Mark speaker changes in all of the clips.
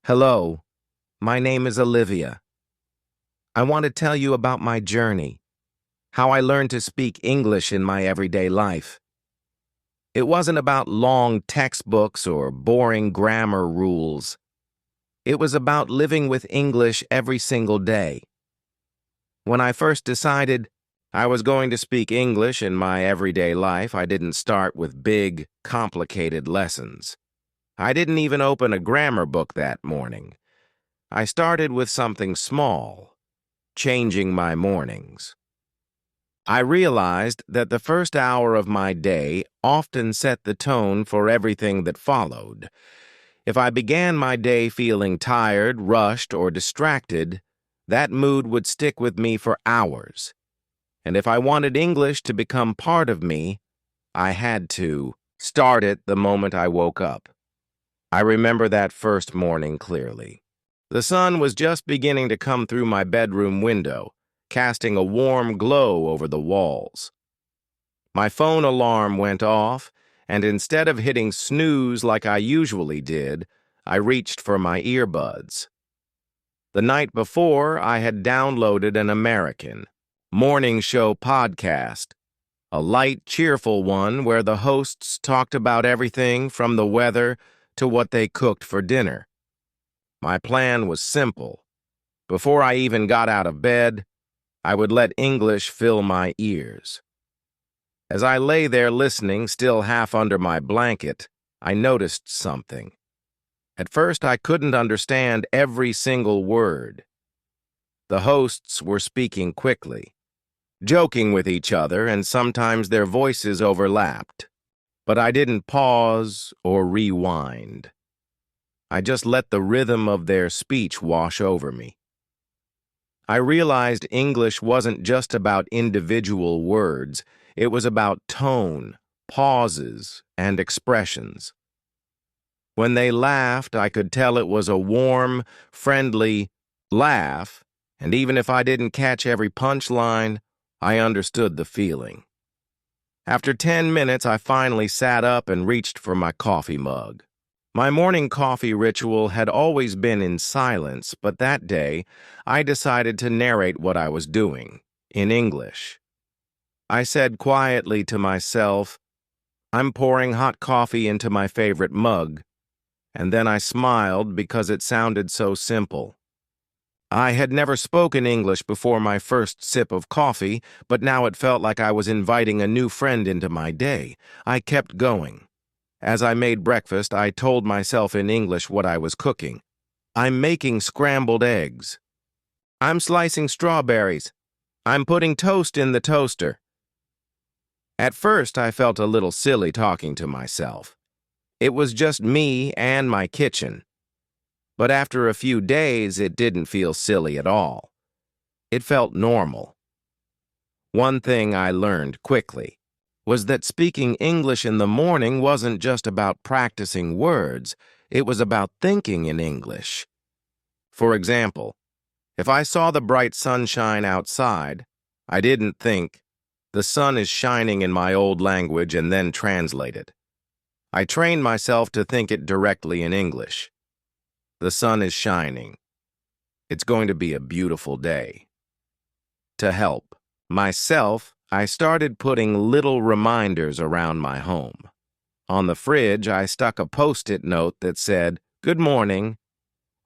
Speaker 1: Hello, my name is Olivia. I want to tell you about my journey, how I learned to speak English in my everyday life. It wasn't about long textbooks or boring grammar rules. It was about living with English every single day. When I first decided I was going to speak English in my everyday life, I didn't start with big, complicated lessons. I didn't even open a grammar book that morning. I started with something small, changing my mornings. I realized that the first hour of my day often set the tone for everything that followed. If I began my day feeling tired, rushed, or distracted, that mood would stick with me for hours. And if I wanted English to become part of me, I had to start it the moment I woke up. I remember that first morning clearly. The sun was just beginning to come through my bedroom window, casting a warm glow over the walls. My phone alarm went off, and instead of hitting snooze like I usually did, I reached for my earbuds. The night before, I had downloaded an American morning show podcast, a light, cheerful one where the hosts talked about everything from the weather to what they cooked for dinner. My plan was simple. Before I even got out of bed, I would let English fill my ears. As I lay there listening, still half under my blanket, I noticed something. At first, I couldn't understand every single word. The hosts were speaking quickly, joking with each other, and sometimes their voices overlapped. But I didn't pause or rewind. I just let the rhythm of their speech wash over me. I realized English wasn't just about individual words, it was about tone, pauses, and expressions. When they laughed, I could tell it was a warm, friendly laugh, and even if I didn't catch every punchline, I understood the feeling. After 10 minutes, I finally sat up and reached for my coffee mug. My morning coffee ritual had always been in silence, but that day, I decided to narrate what I was doing, in English. I said quietly to myself, "I'm pouring hot coffee into my favorite mug," and then I smiled because it sounded so simple. I had never spoken English before my first sip of coffee, but now it felt like I was inviting a new friend into my day. I kept going. As I made breakfast, I told myself in English what I was cooking. I'm making scrambled eggs. I'm slicing strawberries. I'm putting toast in the toaster. At first, I felt a little silly talking to myself. It was just me and my kitchen. But after a few days, it didn't feel silly at all. It felt normal. One thing I learned quickly was that speaking English in the morning wasn't just about practicing words, it was about thinking in English. For example, if I saw the bright sunshine outside, I didn't think, "The sun is shining" in my old language and then translate it. I trained myself to think it directly in English. The sun is shining. It's going to be a beautiful day. To help myself, I started putting little reminders around my home. On the fridge, I stuck a Post-it note that said, "Good morning."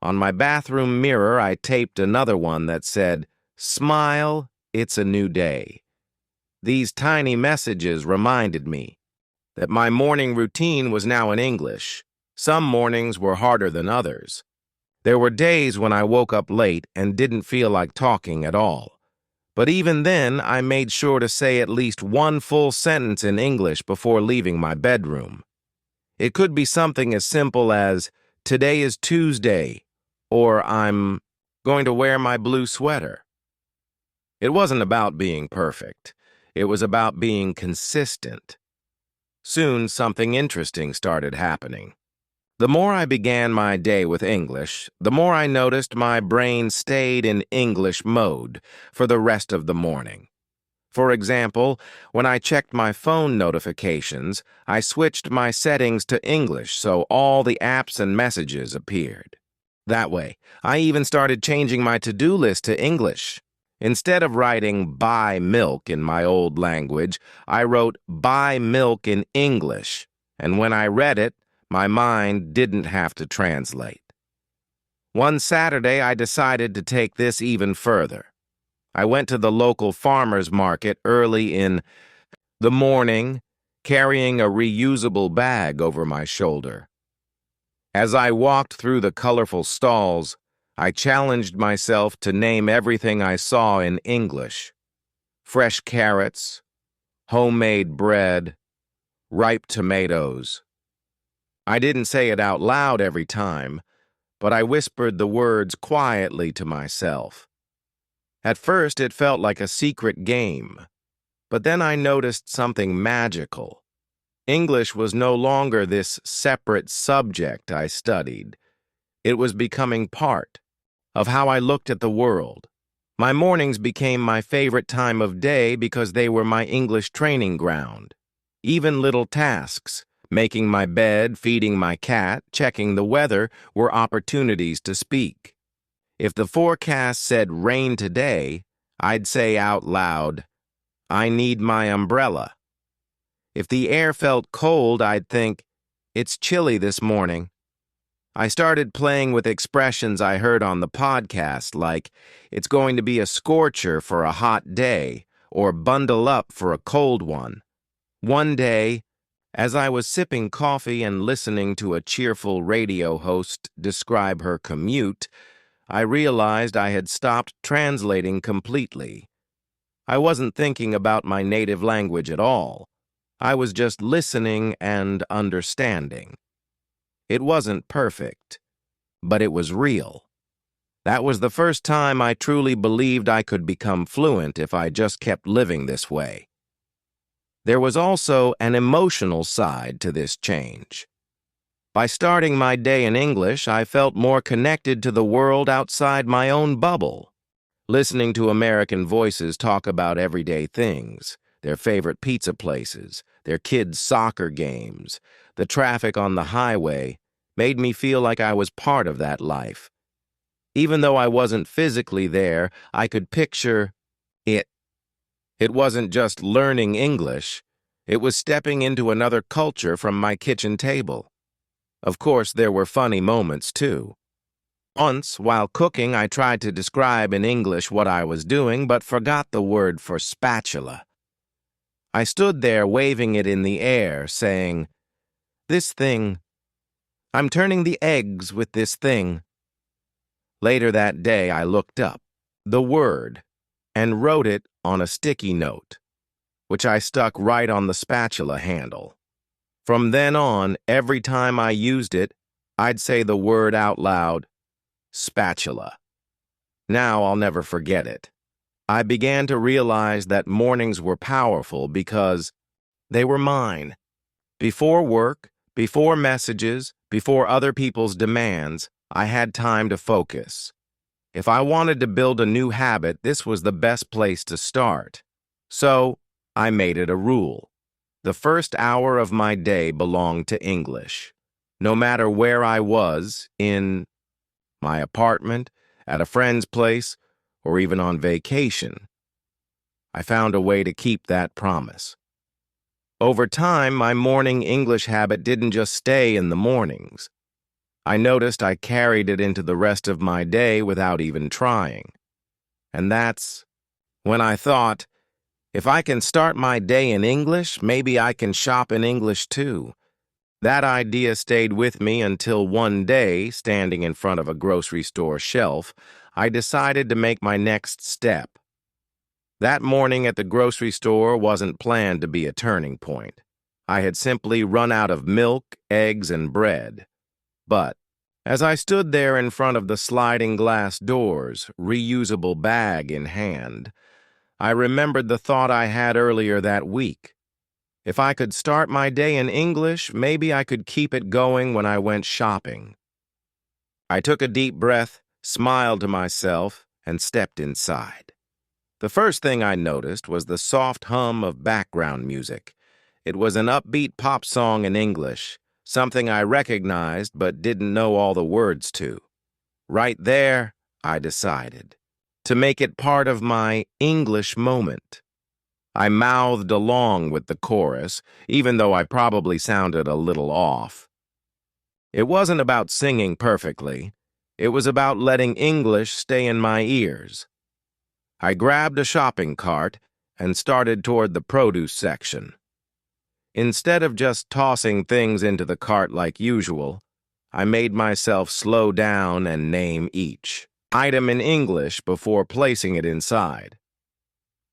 Speaker 1: On my bathroom mirror, I taped another one that said, "Smile, it's a new day." These tiny messages reminded me that my morning routine was now in English. Some mornings were harder than others. There were days when I woke up late and didn't feel like talking at all. But even then, I made sure to say at least one full sentence in English before leaving my bedroom. It could be something as simple as, "Today is Tuesday," or "I'm going to wear my blue sweater." It wasn't about being perfect. It was about being consistent. Soon, something interesting started happening. The more I began my day with English, the more I noticed my brain stayed in English mode for the rest of the morning. For example, when I checked my phone notifications, I switched my settings to English so all the apps and messages appeared. That way, I even started changing my to-do list to English. Instead of writing buy milk in my old language, I wrote buy milk in English, and when I read it, my mind didn't have to translate. One Saturday, I decided to take this even further. I went to the local farmer's market early in the morning, carrying a reusable bag over my shoulder. As I walked through the colorful stalls, I challenged myself to name everything I saw in English. Fresh carrots, homemade bread, ripe tomatoes. I didn't say it out loud every time, but I whispered the words quietly to myself. At first, it felt like a secret game, but then I noticed something magical. English was no longer this separate subject I studied. It was becoming part of how I looked at the world. My mornings became my favorite time of day because they were my English training ground. Even little tasks, making my bed, feeding my cat, checking the weather, were opportunities to speak. If the forecast said rain today, I'd say out loud, I need my umbrella. If the air felt cold, I'd think, it's chilly this morning. I started playing with expressions I heard on the podcast, like, it's going to be a scorcher for a hot day, or bundle up for a cold one. One day, as I was sipping coffee and listening to a cheerful radio host describe her commute, I realized I had stopped translating completely. I wasn't thinking about my native language at all. I was just listening and understanding. It wasn't perfect, but it was real. That was the first time I truly believed I could become fluent if I just kept living this way. There was also an emotional side to this change. By starting my day in English, I felt more connected to the world outside my own bubble. Listening to American voices talk about everyday things, their favorite pizza places, their kids' soccer games, the traffic on the highway, made me feel like I was part of that life. Even though I wasn't physically there, I could picture it. It wasn't just learning English, it was stepping into another culture from my kitchen table. Of course, there were funny moments, too. Once, while cooking, I tried to describe in English what I was doing, but forgot the word for spatula. I stood there waving it in the air, saying, "This thing. I'm turning the eggs with this thing." Later that day, I looked up the word and wrote it on a sticky note, which I stuck right on the spatula handle. From then on, every time I used it, I'd say the word out loud, spatula. Now I'll never forget it. I began to realize that mornings were powerful because they were mine. Before work, before messages, before other people's demands, I had time to focus. If I wanted to build a new habit, this was the best place to start. So, I made it a rule. The first hour of my day belonged to English. No matter where I was, in my apartment, at a friend's place, or even on vacation, I found a way to keep that promise. Over time, my morning English habit didn't just stay in the mornings. I noticed I carried it into the rest of my day without even trying. And that's when I thought, if I can start my day in English, maybe I can shop in English too. That idea stayed with me until one day, standing in front of a grocery store shelf, I decided to make my next step. That morning at the grocery store wasn't planned to be a turning point. I had simply run out of milk, eggs, and bread. But as I stood there in front of the sliding glass doors, reusable bag in hand, I remembered the thought I had earlier that week. If I could start my day in English, maybe I could keep it going when I went shopping. I took a deep breath, smiled to myself, and stepped inside. The first thing I noticed was the soft hum of background music. It was an upbeat pop song in English, something I recognized but didn't know all the words to. Right there, I decided to make it part of my English moment. I mouthed along with the chorus, even though I probably sounded a little off. It wasn't about singing perfectly. It was about letting English stay in my ears. I grabbed a shopping cart and started toward the produce section. Instead of just tossing things into the cart like usual, I made myself slow down and name each item in English before placing it inside.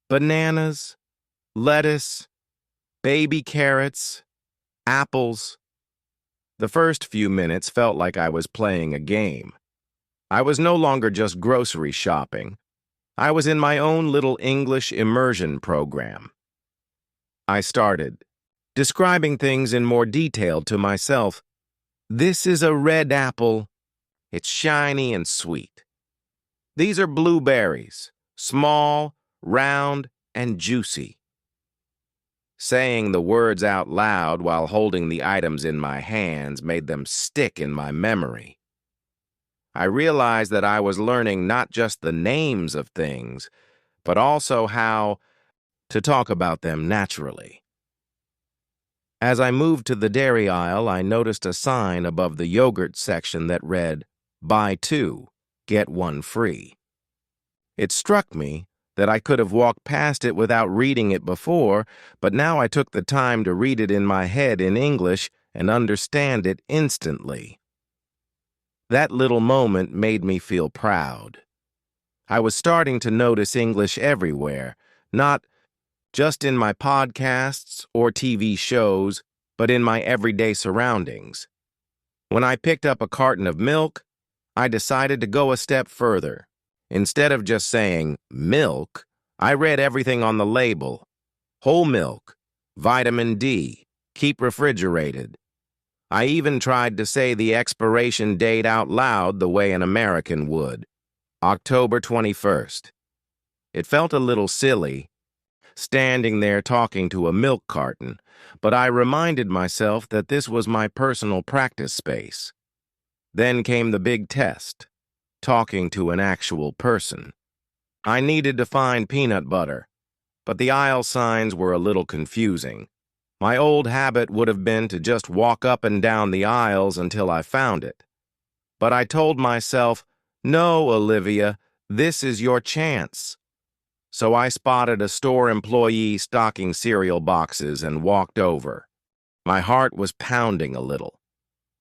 Speaker 1: Bananas, lettuce, baby carrots, apples. The first few minutes felt like I was playing a game. I was no longer just grocery shopping. I was in my own little English immersion program. I started describing things in more detail to myself. This is a red apple. It's shiny and sweet. These are blueberries, small, round, and juicy. Saying the words out loud while holding the items in my hands made them stick in my memory. I realized that I was learning not just the names of things, but also how to talk about them naturally. As I moved to the dairy aisle, I noticed a sign above the yogurt section that read, "Buy 2, get 1 free." It struck me that I could have walked past it without reading it before, but now I took the time to read it in my head in English and understand it instantly. That little moment made me feel proud. I was starting to notice English everywhere, not just in my podcasts or TV shows, but in my everyday surroundings. When I picked up a carton of milk, I decided to go a step further. Instead of just saying milk, I read everything on the label. Whole milk, vitamin D, keep refrigerated. I even tried to say the expiration date out loud the way an American would. October 21st. It felt a little silly, standing there talking to a milk carton, but I reminded myself that this was my personal practice space. Then came the big test, talking to an actual person. I needed to find peanut butter, but the aisle signs were a little confusing. My old habit would have been to just walk up and down the aisles until I found it. But I told myself, no, Olivia, this is your chance. So I spotted a store employee stocking cereal boxes and walked over. My heart was pounding a little.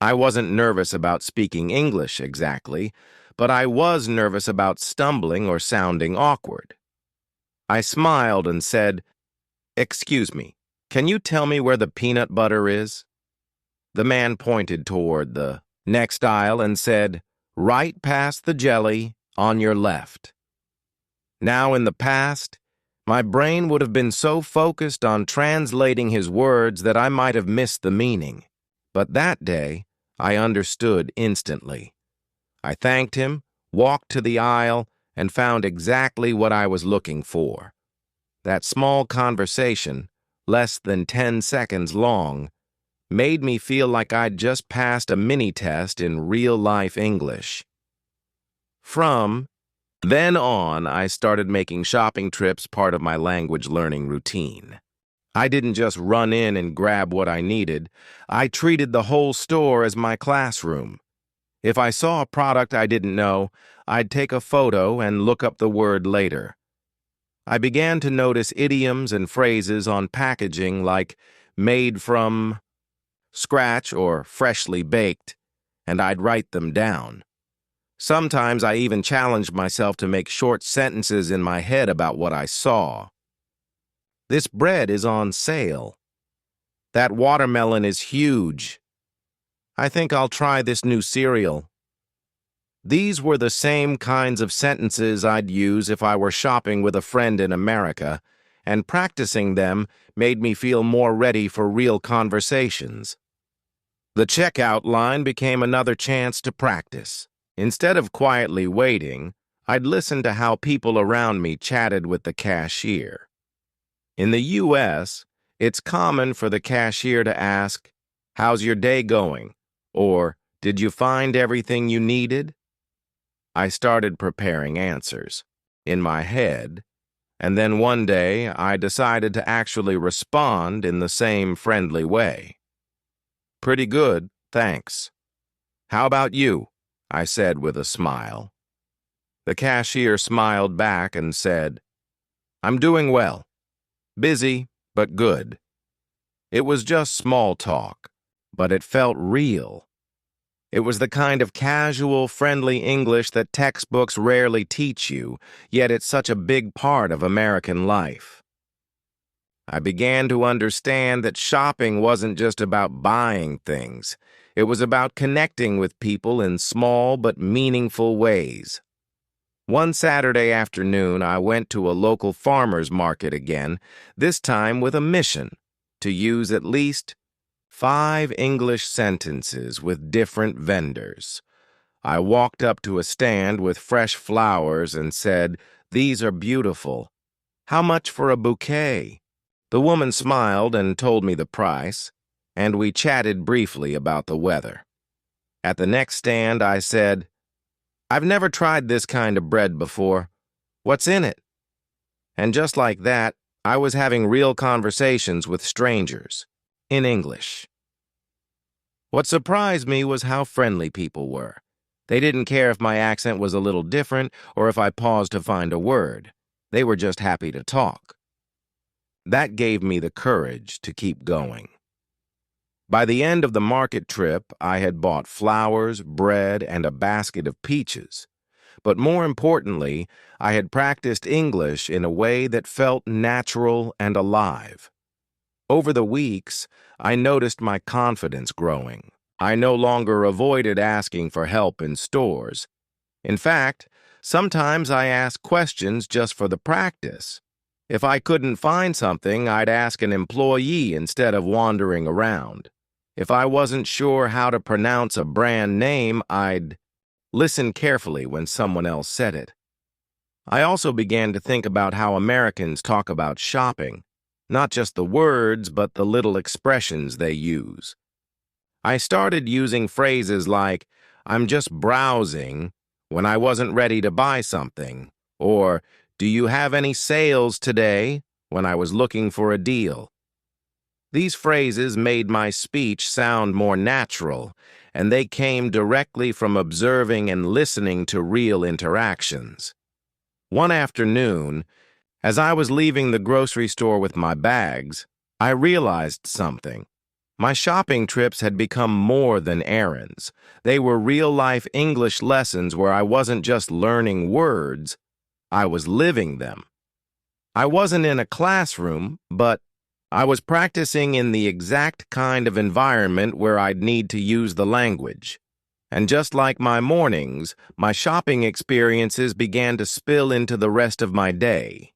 Speaker 1: I wasn't nervous about speaking English exactly, but I was nervous about stumbling or sounding awkward. I smiled and said, "Excuse me, can you tell me where the peanut butter is?" The man pointed toward the next aisle and said, "Right past the jelly, on your left." Now in the past, my brain would have been so focused on translating his words that I might have missed the meaning. But that day, I understood instantly. I thanked him, walked to the aisle, and found exactly what I was looking for. That small conversation, less than 10 seconds long, made me feel like I'd just passed a mini-test in real-life English. From then on, I started making shopping trips part of my language learning routine. I didn't just run in and grab what I needed. I treated the whole store as my classroom. If I saw a product I didn't know, I'd take a photo and look up the word later. I began to notice idioms and phrases on packaging like made from scratch or freshly baked, and I'd write them down. Sometimes I even challenged myself to make short sentences in my head about what I saw. This bread is on sale. That watermelon is huge. I think I'll try this new cereal. These were the same kinds of sentences I'd use if I were shopping with a friend in America, and practicing them made me feel more ready for real conversations. The checkout line became another chance to practice. Instead of quietly waiting, I'd listen to how people around me chatted with the cashier. In the U.S., it's common for the cashier to ask, "How's your day going?" or "Did you find everything you needed?" I started preparing answers in my head, and then one day I decided to actually respond in the same friendly way. "Pretty good, thanks. How about you?" I said with a smile. The cashier smiled back and said, "I'm doing well. Busy, but good." It was just small talk, but it felt real. It was the kind of casual, friendly English that textbooks rarely teach you, yet it's such a big part of American life. I began to understand that shopping wasn't just about buying things. It was about connecting with people in small but meaningful ways. One Saturday afternoon, I went to a local farmer's market again, this time with a mission to use at least 5 English sentences with different vendors. I walked up to a stand with fresh flowers and said, "These are beautiful. How much for a bouquet?" The woman smiled and told me the price, and we chatted briefly about the weather. At the next stand, I said, "I've never tried this kind of bread before. What's in it?" And just like that, I was having real conversations with strangers, in English. What surprised me was how friendly people were. They didn't care if my accent was a little different or if I paused to find a word. They were just happy to talk. That gave me the courage to keep going. By the end of the market trip, I had bought flowers, bread, and a basket of peaches. But more importantly, I had practiced English in a way that felt natural and alive. Over the weeks, I noticed my confidence growing. I no longer avoided asking for help in stores. In fact, sometimes I asked questions just for the practice. If I couldn't find something, I'd ask an employee instead of wandering around. If I wasn't sure how to pronounce a brand name, I'd listen carefully when someone else said it. I also began to think about how Americans talk about shopping, not just the words, but the little expressions they use. I started using phrases like, "I'm just browsing," when I wasn't ready to buy something, or "Do you have any sales today?" when I was looking for a deal. These phrases made my speech sound more natural, and they came directly from observing and listening to real interactions. One afternoon, as I was leaving the grocery store with my bags, I realized something. My shopping trips had become more than errands. They were real-life English lessons where I wasn't just learning words, I was living them. I wasn't in a classroom, but I was practicing in the exact kind of environment where I'd need to use the language. And just like my mornings, my shopping experiences began to spill into the rest of my day.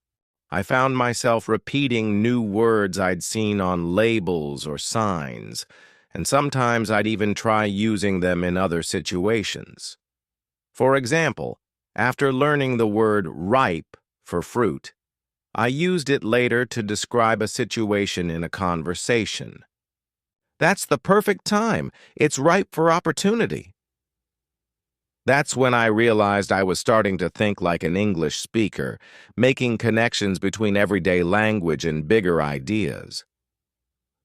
Speaker 1: I found myself repeating new words I'd seen on labels or signs, and sometimes I'd even try using them in other situations. For example, after learning the word ripe for fruit, I used it later to describe a situation in a conversation. "That's the perfect time. It's ripe for opportunity." That's when I realized I was starting to think like an English speaker, making connections between everyday language and bigger ideas.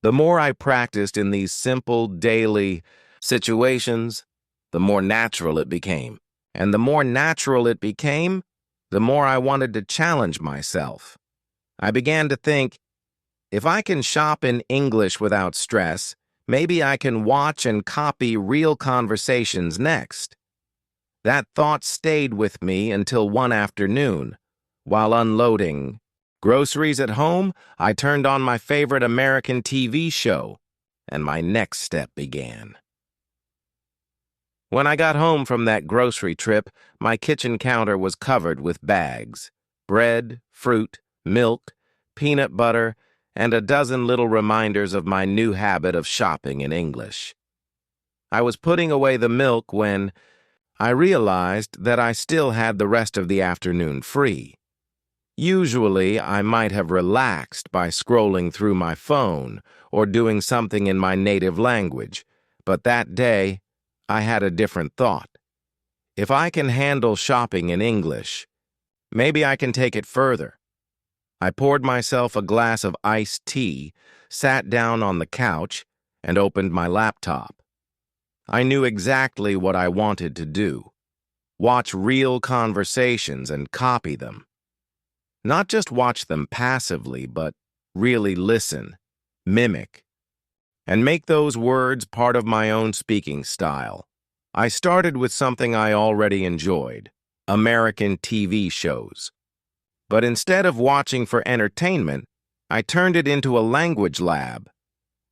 Speaker 1: The more I practiced in these simple, daily situations, the more natural it became. And the more natural it became, the more I wanted to challenge myself. I began to think, if I can shop in English without stress, maybe I can watch and copy real conversations next. That thought stayed with me until one afternoon, while unloading groceries at home, I turned on my favorite American TV show, and my next step began. When I got home from that grocery trip, my kitchen counter was covered with bags: bread, fruit, milk, peanut butter, and a dozen little reminders of my new habit of shopping in English. I was putting away the milk when I realized that I still had the rest of the afternoon free. Usually, I might have relaxed by scrolling through my phone or doing something in my native language, but that day, I had a different thought. If I can handle shopping in English, maybe I can take it further. I poured myself a glass of iced tea, sat down on the couch, and opened my laptop. I knew exactly what I wanted to do. Watch real conversations and copy them. Not just watch them passively, but really listen, mimic, and make those words part of my own speaking style. I started with something I already enjoyed, American TV shows. But instead of watching for entertainment, I turned it into a language lab.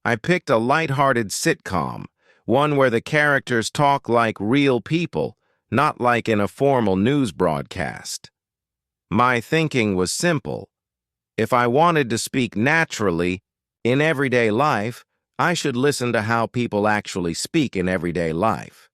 Speaker 1: I picked a light-hearted sitcom, one where the characters talk like real people, not like in a formal news broadcast. My thinking was simple. If I wanted to speak naturally, in everyday life, I should listen to how people actually speak in everyday life.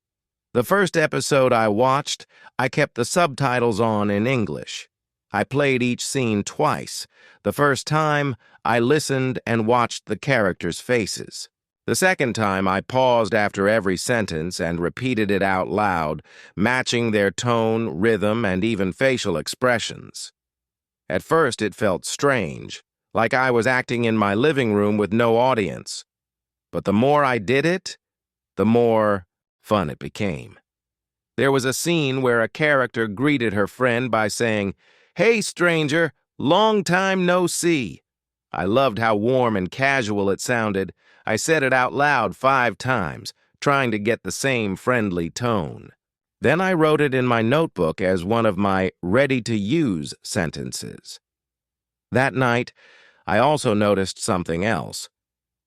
Speaker 1: The first episode I watched, I kept the subtitles on in English. I played each scene twice. The first time, I listened and watched the characters' faces. The second time, I paused after every sentence and repeated it out loud, matching their tone, rhythm, and even facial expressions. At first, it felt strange, like I was acting in my living room with no audience. But the more I did it, the more fun it became. There was a scene where a character greeted her friend by saying, "Hey, stranger, long time no see." I loved how warm and casual it sounded. I said it out loud 5 times, trying to get the same friendly tone. Then I wrote it in my notebook as one of my ready-to-use sentences. That night, I also noticed something else.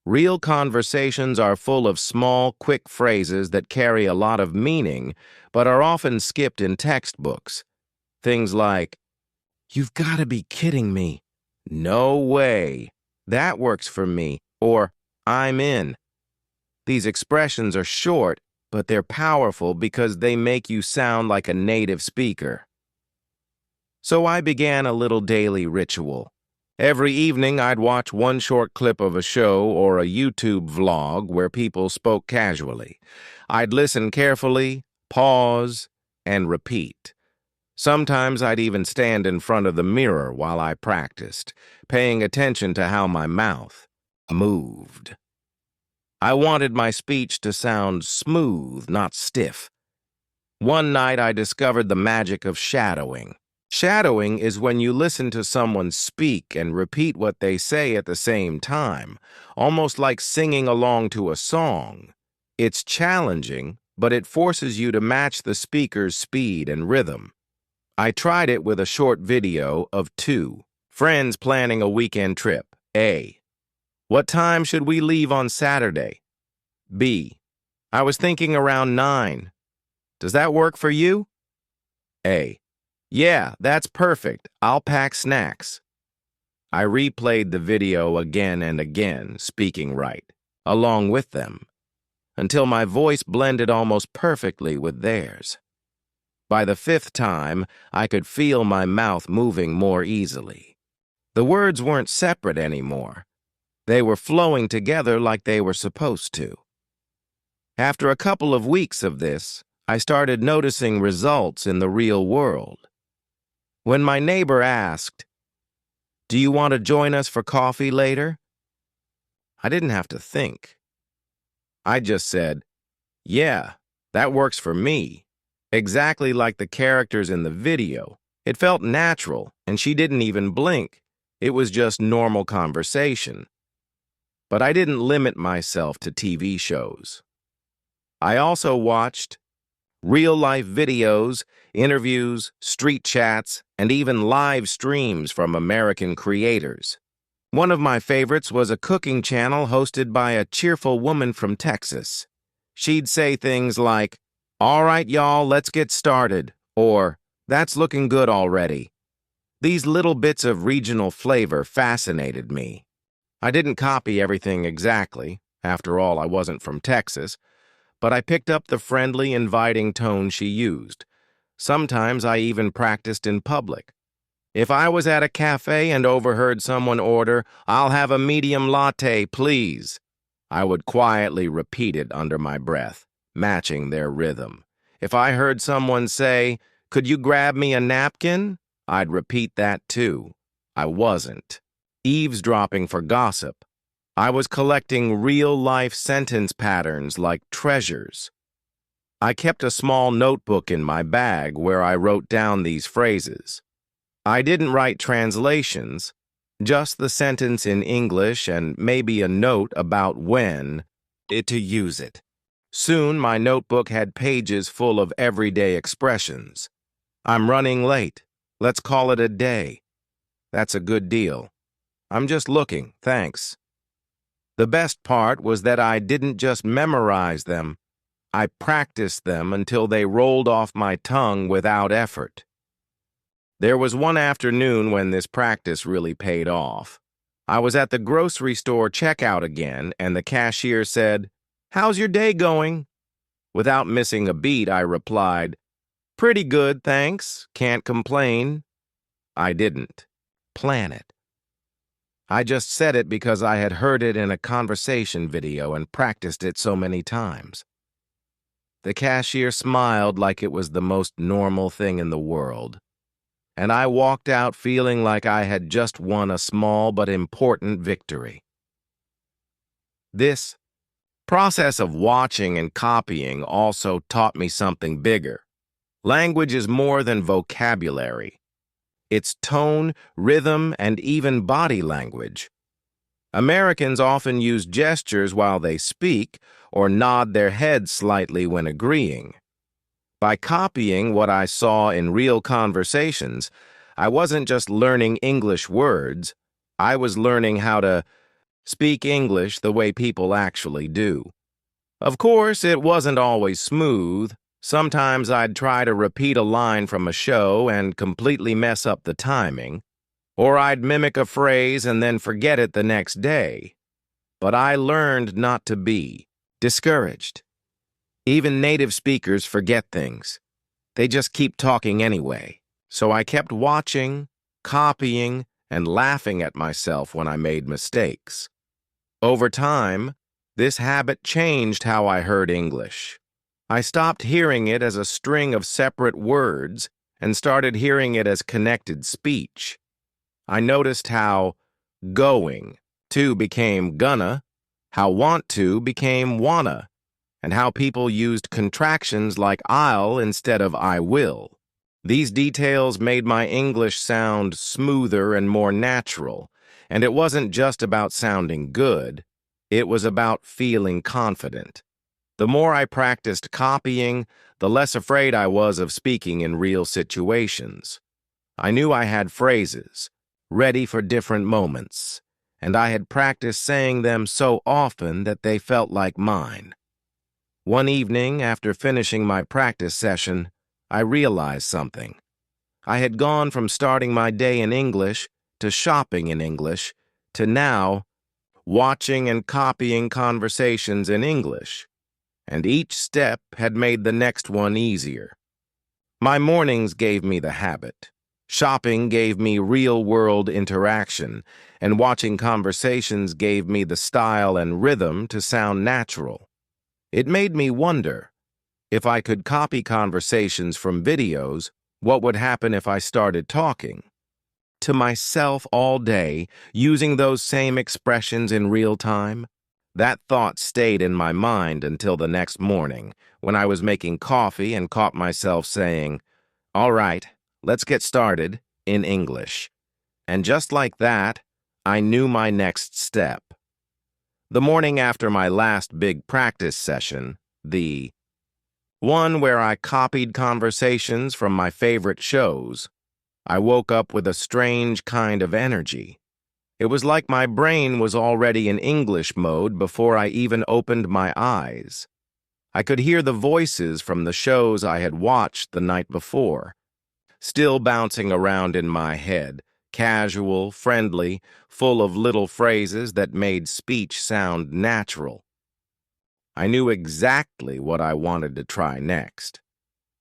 Speaker 1: Real conversations are full of small, quick phrases that carry a lot of meaning, but are often skipped in textbooks. Things like, "You've got to be kidding me." "No way." "That works for me." Or, "I'm in." These expressions are short, but they're powerful because they make you sound like a native speaker. So I began a little daily ritual. Every evening, I'd watch one short clip of a show or a YouTube vlog where people spoke casually. I'd listen carefully, pause, and repeat. Sometimes I'd even stand in front of the mirror while I practiced, paying attention to how my mouth moved. I wanted my speech to sound smooth, not stiff. One night I discovered the magic of shadowing. Shadowing is when you listen to someone speak and repeat what they say at the same time, almost like singing along to a song. It's challenging, but it forces you to match the speaker's speed and rhythm. I tried it with a short video of 2 friends planning a weekend trip. A. "What time should we leave on Saturday?" B. "I was thinking around 9. Does that work for you?" A. "Yeah, that's perfect. I'll pack snacks." I replayed the video again and again, speaking right, along with them, until my voice blended almost perfectly with theirs. By the 5th time, I could feel my mouth moving more easily. The words weren't separate anymore. They were flowing together like they were supposed to. After a couple of weeks of this, I started noticing results in the real world. When my neighbor asked, "Do you want to join us for coffee later?" I didn't have to think. I just said, "Yeah, that works for me." Exactly like the characters in the video. It felt natural, and she didn't even blink. It was just normal conversation. But I didn't limit myself to TV shows. I also watched real-life videos, interviews, street chats, and even live streams from American creators. One of my favorites was a cooking channel hosted by a cheerful woman from Texas. She'd say things like, "All right, y'all, let's get started," or "That's looking good already." These little bits of regional flavor fascinated me. I didn't copy everything exactly. After all, I wasn't from Texas. But I picked up the friendly, inviting tone she used. Sometimes I even practiced in public. If I was at a cafe and overheard someone order, "I'll have a medium latte, please," I would quietly repeat it under my breath, matching their rhythm. If I heard someone say, "Could you grab me a napkin?" I'd repeat that too. I wasn't eavesdropping for gossip. I was collecting real-life sentence patterns like treasures. I kept a small notebook in my bag where I wrote down these phrases. I didn't write translations, just the sentence in English and maybe a note about when to use it. Soon, my notebook had pages full of everyday expressions. I'm running late. Let's call it a day. That's a good deal. I'm just looking, thanks. The best part was that I didn't just memorize them. I practiced them until they rolled off my tongue without effort. There was one afternoon when this practice really paid off. I was at the grocery store checkout again, and the cashier said, "How's your day going?" Without missing a beat, I replied, "Pretty good, thanks. Can't complain." I didn't plan it. I just said it because I had heard it in a conversation video and practiced it so many times. The cashier smiled like it was the most normal thing in the world, and I walked out feeling like I had just won a small but important victory. This process of watching and copying also taught me something bigger. Language is more than vocabulary. It's tone, rhythm, and even body language. Americans often use gestures while they speak or nod their heads slightly when agreeing. By copying what I saw in real conversations, I wasn't just learning English words, I was learning how to speak English the way people actually do. Of course, it wasn't always smooth. Sometimes I'd try to repeat a line from a show and completely mess up the timing, or I'd mimic a phrase and then forget it the next day. But I learned not to be discouraged. Even native speakers forget things. They just keep talking anyway. So I kept watching, copying, and laughing at myself when I made mistakes. Over time, this habit changed how I heard English. I stopped hearing it as a string of separate words and started hearing it as connected speech. I noticed how going to became gonna, how want to became wanna, and how people used contractions like I'll instead of I will. These details made my English sound smoother and more natural, and it wasn't just about sounding good, it was about feeling confident. The more I practiced copying, the less afraid I was of speaking in real situations. I knew I had phrases, ready for different moments, and I had practiced saying them so often that they felt like mine. One evening, after finishing my practice session, I realized something. I had gone from starting my day in English to shopping in English to now watching and copying conversations in English, and each step had made the next one easier. My mornings gave me the habit. Shopping gave me real-world interaction, and watching conversations gave me the style and rhythm to sound natural. It made me wonder, if I could copy conversations from videos, what would happen if I started talking to myself all day, using those same expressions in real time? That thought stayed in my mind until the next morning, when I was making coffee and caught myself saying, "All right, let's get started," in English. And just like that, I knew my next step. The morning after my last big practice session, the one where I copied conversations from my favorite shows, I woke up with a strange kind of energy. It was like my brain was already in English mode before I even opened my eyes. I could hear the voices from the shows I had watched the night before, still bouncing around in my head, casual, friendly, full of little phrases that made speech sound natural. I knew exactly what I wanted to try next.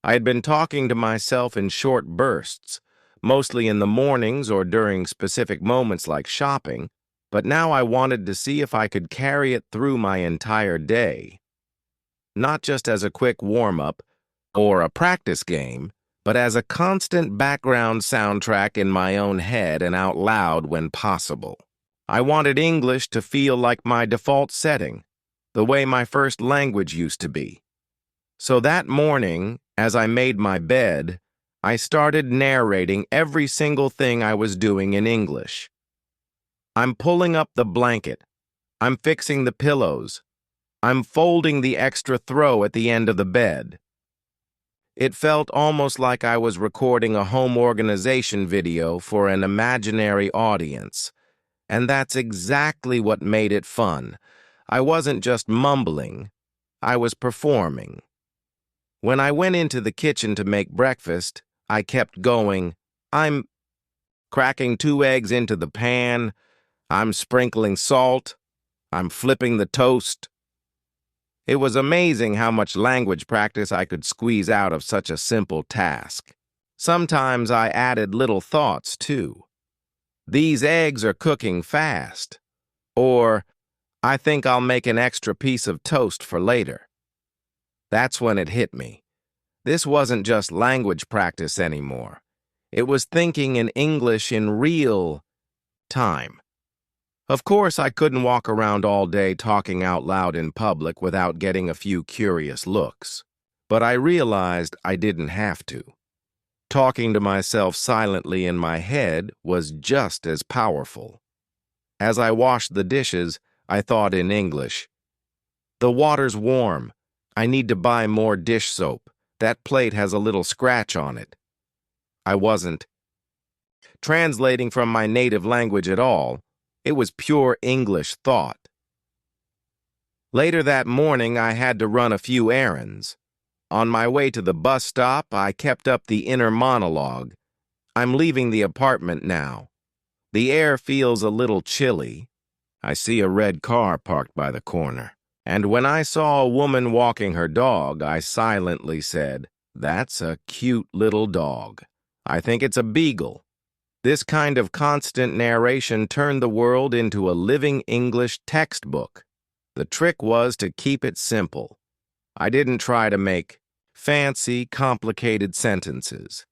Speaker 1: I had been talking to myself in short bursts, mostly in the mornings or during specific moments like shopping, but now I wanted to see if I could carry it through my entire day. Not just as a quick warm-up, or a practice game, but as a constant background soundtrack in my own head and out loud when possible. I wanted English to feel like my default setting, the way my first language used to be. So that morning, as I made my bed, I started narrating every single thing I was doing in English. I'm pulling up the blanket. I'm fixing the pillows. I'm folding the extra throw at the end of the bed. It felt almost like I was recording a home organization video for an imaginary audience. And that's exactly what made it fun. I wasn't just mumbling. I was performing. When I went into the kitchen to make breakfast, I kept going, I'm cracking 2 eggs into the pan, I'm sprinkling salt, I'm flipping the toast. It was amazing how much language practice I could squeeze out of such a simple task. Sometimes I added little thoughts, too. These eggs are cooking fast. Or, I think I'll make an extra piece of toast for later. That's when it hit me. This wasn't just language practice anymore. It was thinking in English in real time. Of course, I couldn't walk around all day talking out loud in public without getting a few curious looks. But I realized I didn't have to. Talking to myself silently in my head was just as powerful. As I washed the dishes, I thought in English. The water's warm. I need to buy more dish soap. That plate has a little scratch on it. I wasn't translating from my native language at all. It was pure English thought. Later that morning, I had to run a few errands. On my way to the bus stop, I kept up the inner monologue. I'm leaving the apartment now. The air feels a little chilly. I see a red car parked by the corner. And when I saw a woman walking her dog, I silently said, "That's a cute little dog. I think it's a beagle." This kind of constant narration turned the world into a living English textbook. The trick was to keep it simple. I didn't try to make fancy, complicated sentences.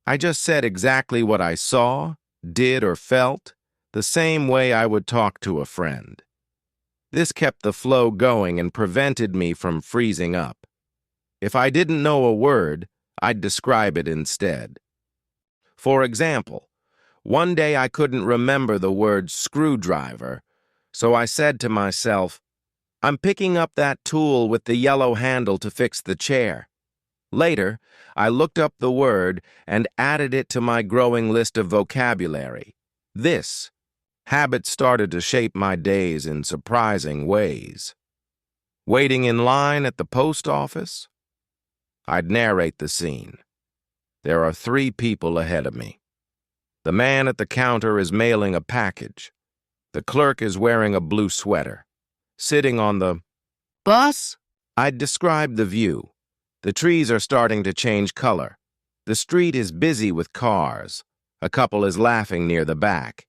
Speaker 1: I just said exactly what I saw, did, or felt, the same way I would talk to a friend. This kept the flow going and prevented me from freezing up. If I didn't know a word, I'd describe it instead. For example, one day I couldn't remember the word screwdriver, so I said to myself, I'm picking up that tool with the yellow handle to fix the chair. Later, I looked up the word and added it to my growing list of vocabulary. This habit started to shape my days in surprising ways. Waiting in line at the post office? I'd narrate the scene. There are 3 people ahead of me. The man at the counter is mailing a package. The clerk is wearing a blue sweater. Sitting on the bus, I'd describe the view. The trees are starting to change color. The street is busy with cars. A couple is laughing near the back.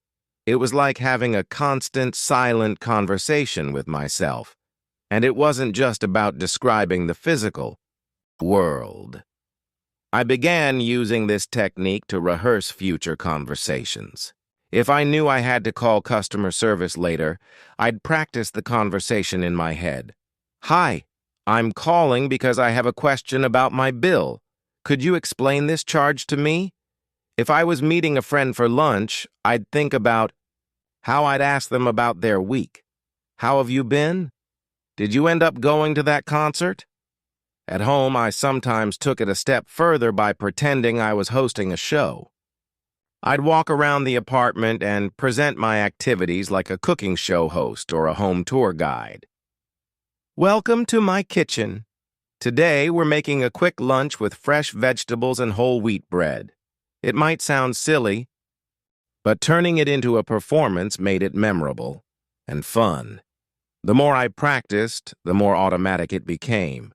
Speaker 1: It was like having a constant, silent conversation with myself. And it wasn't just about describing the physical world. I began using this technique to rehearse future conversations. If I knew I had to call customer service later, I'd practice the conversation in my head. Hi, I'm calling because I have a question about my bill. Could you explain this charge to me? If I was meeting a friend for lunch, I'd think about how I'd ask them about their week. How have you been? Did you end up going to that concert? At home, I sometimes took it a step further by pretending I was hosting a show. I'd walk around the apartment and present my activities like a cooking show host or a home tour guide. Welcome to my kitchen. Today, we're making a quick lunch with fresh vegetables and whole wheat bread. It might sound silly, but turning it into a performance made it memorable and fun. The more I practiced, the more automatic it became.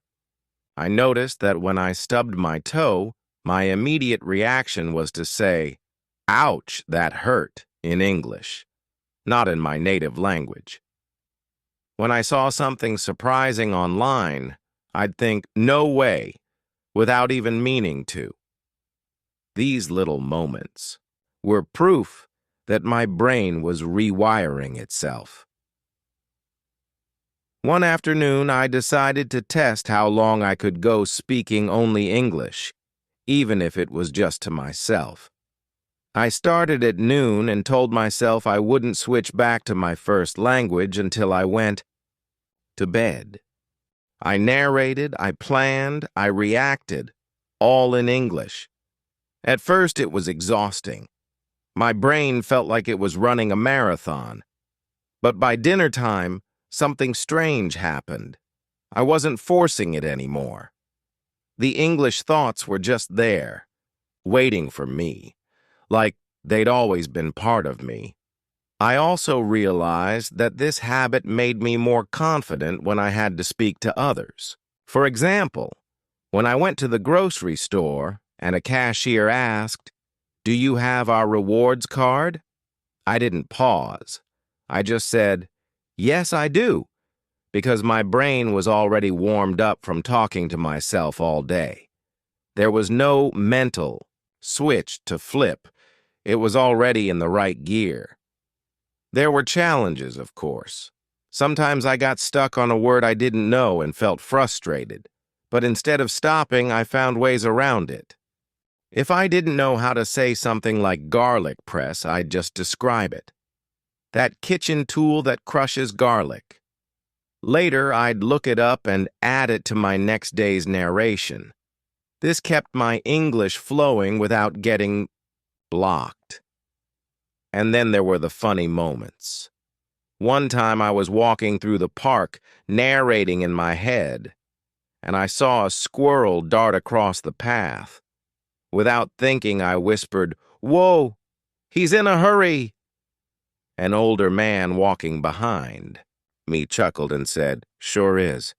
Speaker 1: I noticed that when I stubbed my toe, my immediate reaction was to say, "Ouch, that hurt," in English, not in my native language. When I saw something surprising online, I'd think, "No way. without even meaning to. These little moments were proof that my brain was rewiring itself. One afternoon, I decided to test how long I could go speaking only English, even if it was just to myself. I started at noon and told myself I wouldn't switch back to my first language until I went to bed. I narrated, I planned, I reacted, all in English. At first, it was exhausting. My brain felt like it was running a marathon. But by dinner time, something strange happened. I wasn't forcing it anymore. The English thoughts were just there, waiting for me, like they'd always been part of me. I also realized that this habit made me more confident when I had to speak to others. For example, when I went to the grocery store and a cashier asked, "Do you have our rewards card?" I didn't pause. I just said, "Yes, I do," because my brain was already warmed up from talking to myself all day. There was no mental switch to flip. It was already in the right gear. There were challenges, of course. Sometimes I got stuck on a word I didn't know and felt frustrated, but instead of stopping, I found ways around it. If I didn't know how to say something like garlic press, I'd just describe it. That kitchen tool that crushes garlic. Later, I'd look it up and add it to my next day's narration. This kept my English flowing without getting blocked. And then there were the funny moments. One time I was walking through the park, narrating in my head, and I saw a squirrel dart across the path. Without thinking, I whispered, "Whoa, he's in a hurry!" An older man walking behind me chuckled and said, "Sure is."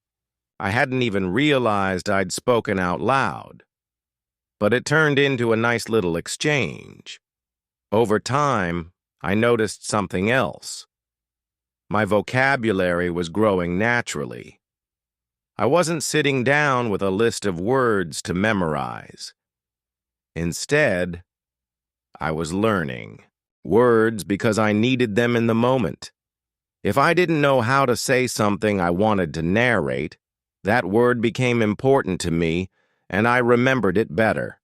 Speaker 1: I hadn't even realized I'd spoken out loud, but it turned into a nice little exchange. Over time, I noticed something else. My vocabulary was growing naturally. I wasn't sitting down with a list of words to memorize. Instead, I was learning words because I needed them in the moment. If I didn't know how to say something I wanted to narrate, that word became important to me, and I remembered it better.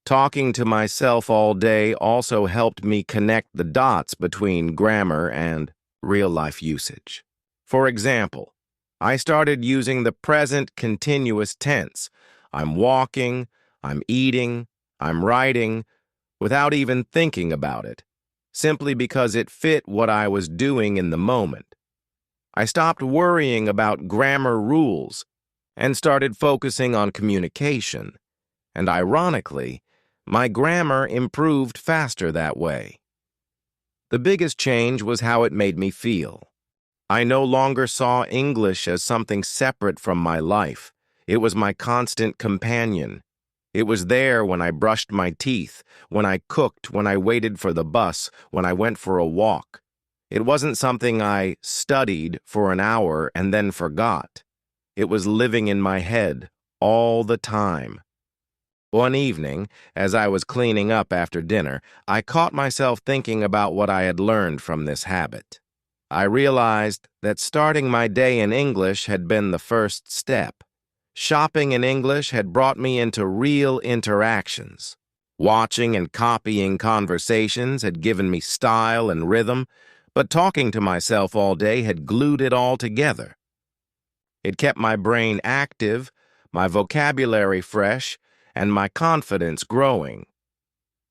Speaker 1: Talking to myself all day also helped me connect the dots between grammar and real-life usage. For example, I started using the present continuous tense. I'm walking, I'm eating, I'm writing, without even thinking about it, simply because it fit what I was doing in the moment. I stopped worrying about grammar rules and started focusing on communication. And ironically, my grammar improved faster that way. The biggest change was how it made me feel. I no longer saw English as something separate from my life. It was my constant companion. It was there when I brushed my teeth, when I cooked, when I waited for the bus, when I went for a walk. It wasn't something I studied for an hour and then forgot. It was living in my head all the time. One evening, as I was cleaning up after dinner, I caught myself thinking about what I had learned from this habit. I realized that starting my day in English had been the first step. Shopping in English had brought me into real interactions. Watching and copying conversations had given me style and rhythm, but talking to myself all day had glued it all together. It kept my brain active, my vocabulary fresh, and my confidence growing.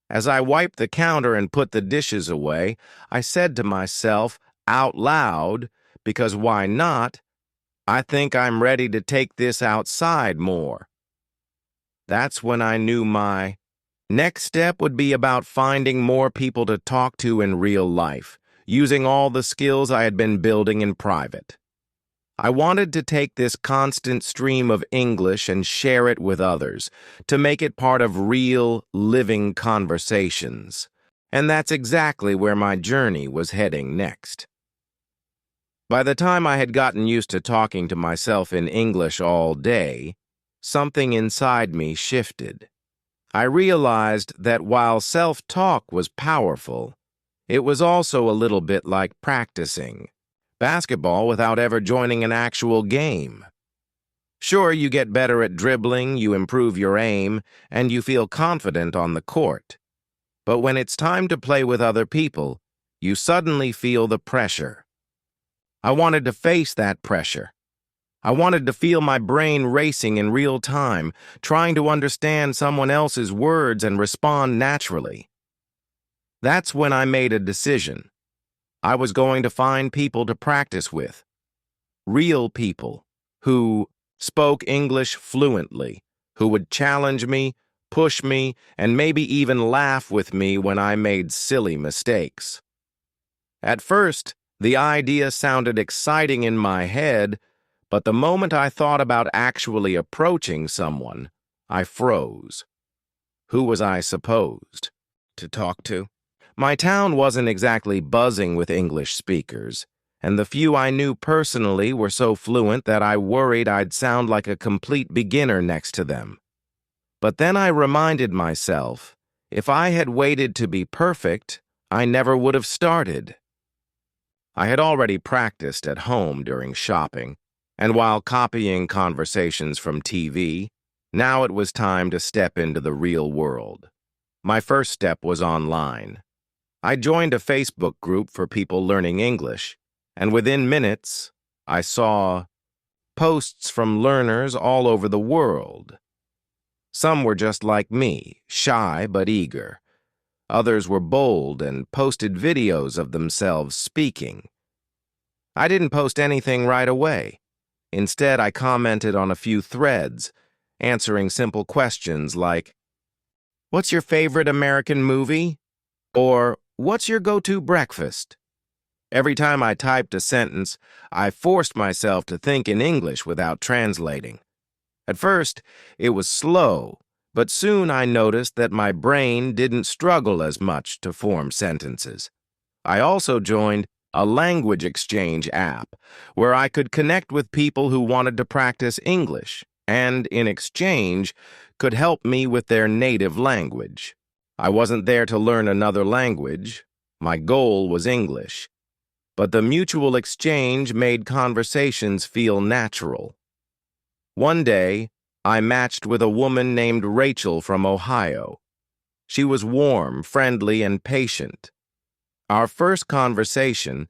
Speaker 1: As I wiped the counter and put the dishes away, I said to myself out loud, because why not, "I think I'm ready to take this outside more." That's when I knew my next step would be about finding more people to talk to in real life, using all the skills I had been building in private. I wanted to take this constant stream of English and share it with others, to make it part of real, living conversations. And that's exactly where my journey was heading next. By the time I had gotten used to talking to myself in English all day, something inside me shifted. I realized that while self-talk was powerful, it was also a little bit like practicing basketball without ever joining an actual game. Sure, you get better at dribbling, you improve your aim, and you feel confident on the court. But when it's time to play with other people, you suddenly feel the pressure. I wanted to face that pressure. I wanted to feel my brain racing in real time, trying to understand someone else's words and respond naturally. That's when I made a decision. I was going to find people to practice with. Real people who spoke English fluently, who would challenge me, push me, and maybe even laugh with me when I made silly mistakes. At first, the idea sounded exciting in my head, but the moment I thought about actually approaching someone, I froze. Who was I supposed to talk to? My town wasn't exactly buzzing with English speakers, and the few I knew personally were so fluent that I worried I'd sound like a complete beginner next to them. But then I reminded myself, if I had waited to be perfect, I never would have started. I had already practiced at home during shopping, and while copying conversations from TV, now it was time to step into the real world. My first step was online. I joined a Facebook group for people learning English, and within minutes, I saw posts from learners all over the world. Some were just like me, shy but eager. Others were bold and posted videos of themselves speaking. I didn't post anything right away. Instead, I commented on a few threads, answering simple questions like, "What's your favorite American movie?" Or, "What's your go-to breakfast?" Every time I typed a sentence, I forced myself to think in English without translating. At first, it was slow, but soon I noticed that my brain didn't struggle as much to form sentences. I also joined a language exchange app where I could connect with people who wanted to practice English and, in exchange, could help me with their native language. I wasn't there to learn another language. My goal was English. But the mutual exchange made conversations feel natural. One day, I matched with a woman named Rachel from Ohio. She was warm, friendly, and patient. Our first conversation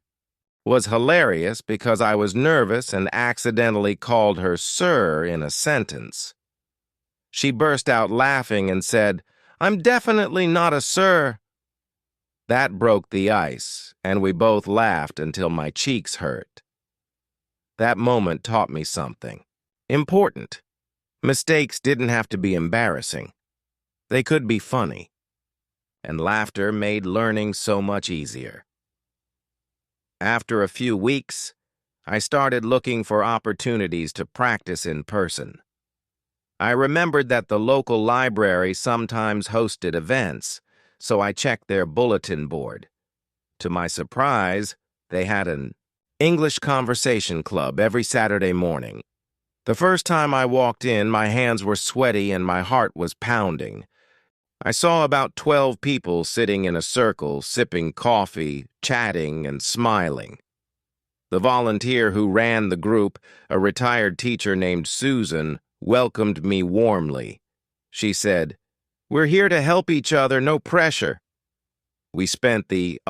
Speaker 1: was hilarious because I was nervous and accidentally called her sir in a sentence. She burst out laughing and said, "I'm definitely not a sir." That broke the ice, and we both laughed until my cheeks hurt. That moment taught me something important. Mistakes didn't have to be embarrassing. They could be funny. And laughter made learning so much easier. After a few weeks, I started looking for opportunities to practice in person. I remembered that the local library sometimes hosted events, so I checked their bulletin board. To my surprise, they had an English conversation club every Saturday morning. The first time I walked in, my hands were sweaty and my heart was pounding. I saw about 12 people sitting in a circle, sipping coffee, chatting, and smiling. The volunteer who ran the group, a retired teacher named Susan, welcomed me warmly. She said, "We're here to help each other, no pressure." We spent the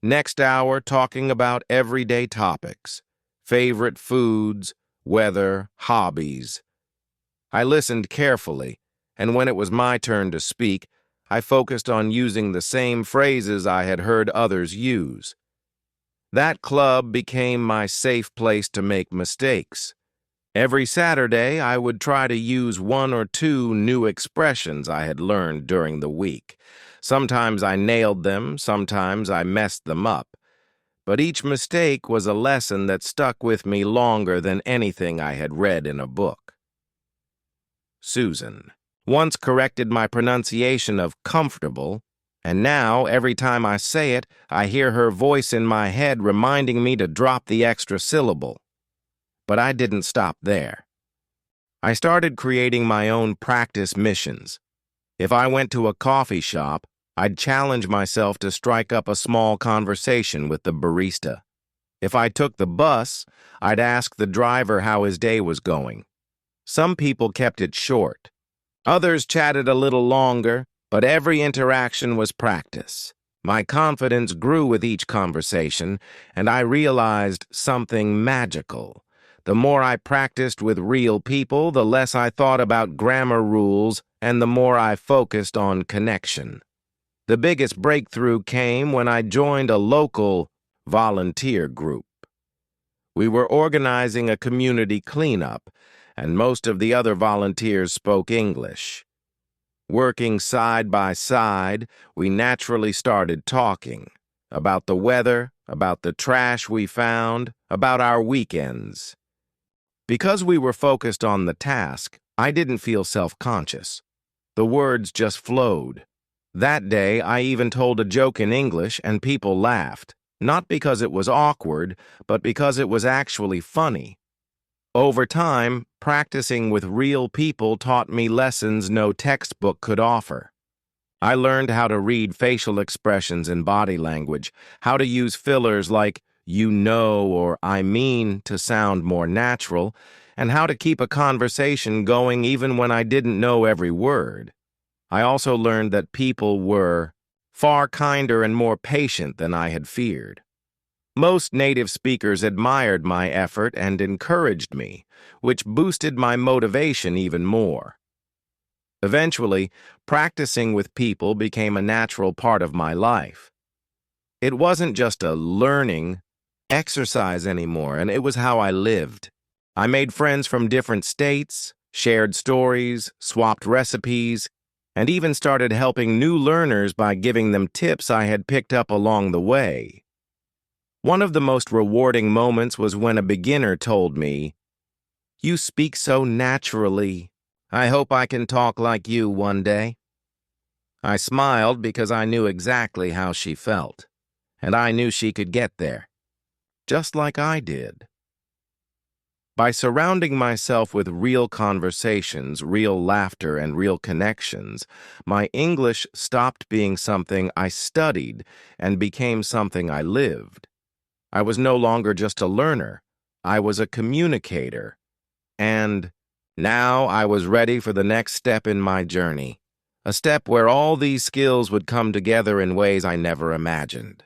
Speaker 1: next hour talking about everyday topics, favorite foods, weather, hobbies. I listened carefully, and when it was my turn to speak, I focused on using the same phrases I had heard others use. That club became my safe place to make mistakes. Every Saturday, I would try to use one or two new expressions I had learned during the week. Sometimes I nailed them, sometimes I messed them up. But each mistake was a lesson that stuck with me longer than anything I had read in a book. Susan once corrected my pronunciation of comfortable, and now, every time I say it, I hear her voice in my head reminding me to drop the extra syllable. But I didn't stop there. I started creating my own practice missions. If I went to a coffee shop, I'd challenge myself to strike up a small conversation with the barista. If I took the bus, I'd ask the driver how his day was going. Some people kept it short. Others chatted a little longer, but every interaction was practice. My confidence grew with each conversation, and I realized something magical. The more I practiced with real people, the less I thought about grammar rules, and the more I focused on connection. The biggest breakthrough came when I joined a local volunteer group. We were organizing a community cleanup, and most of the other volunteers spoke English. Working side by side, we naturally started talking about the weather, about the trash we found, about our weekends. Because we were focused on the task, I didn't feel self-conscious. The words just flowed. That day, I even told a joke in English and people laughed, not because it was awkward, but because it was actually funny. Over time, practicing with real people taught me lessons no textbook could offer. I learned how to read facial expressions and body language, how to use fillers like "you know" or "I mean" to sound more natural, and how to keep a conversation going even when I didn't know every word. I also learned that people were far kinder and more patient than I had feared. Most native speakers admired my effort and encouraged me, which boosted my motivation even more. Eventually, practicing with people became a natural part of my life. It wasn't just a learning exercise anymore, and it was how I lived. I made friends from different states, shared stories, swapped recipes, and even started helping new learners by giving them tips I had picked up along the way. One of the most rewarding moments was when a beginner told me, "You speak so naturally. I hope I can talk like you one day." I smiled because I knew exactly how she felt, and I knew she could get there, just like I did. By surrounding myself with real conversations, real laughter, and real connections, my English stopped being something I studied and became something I lived. I was no longer just a learner. I was a communicator. And now I was ready for the next step in my journey, a step where all these skills would come together in ways I never imagined.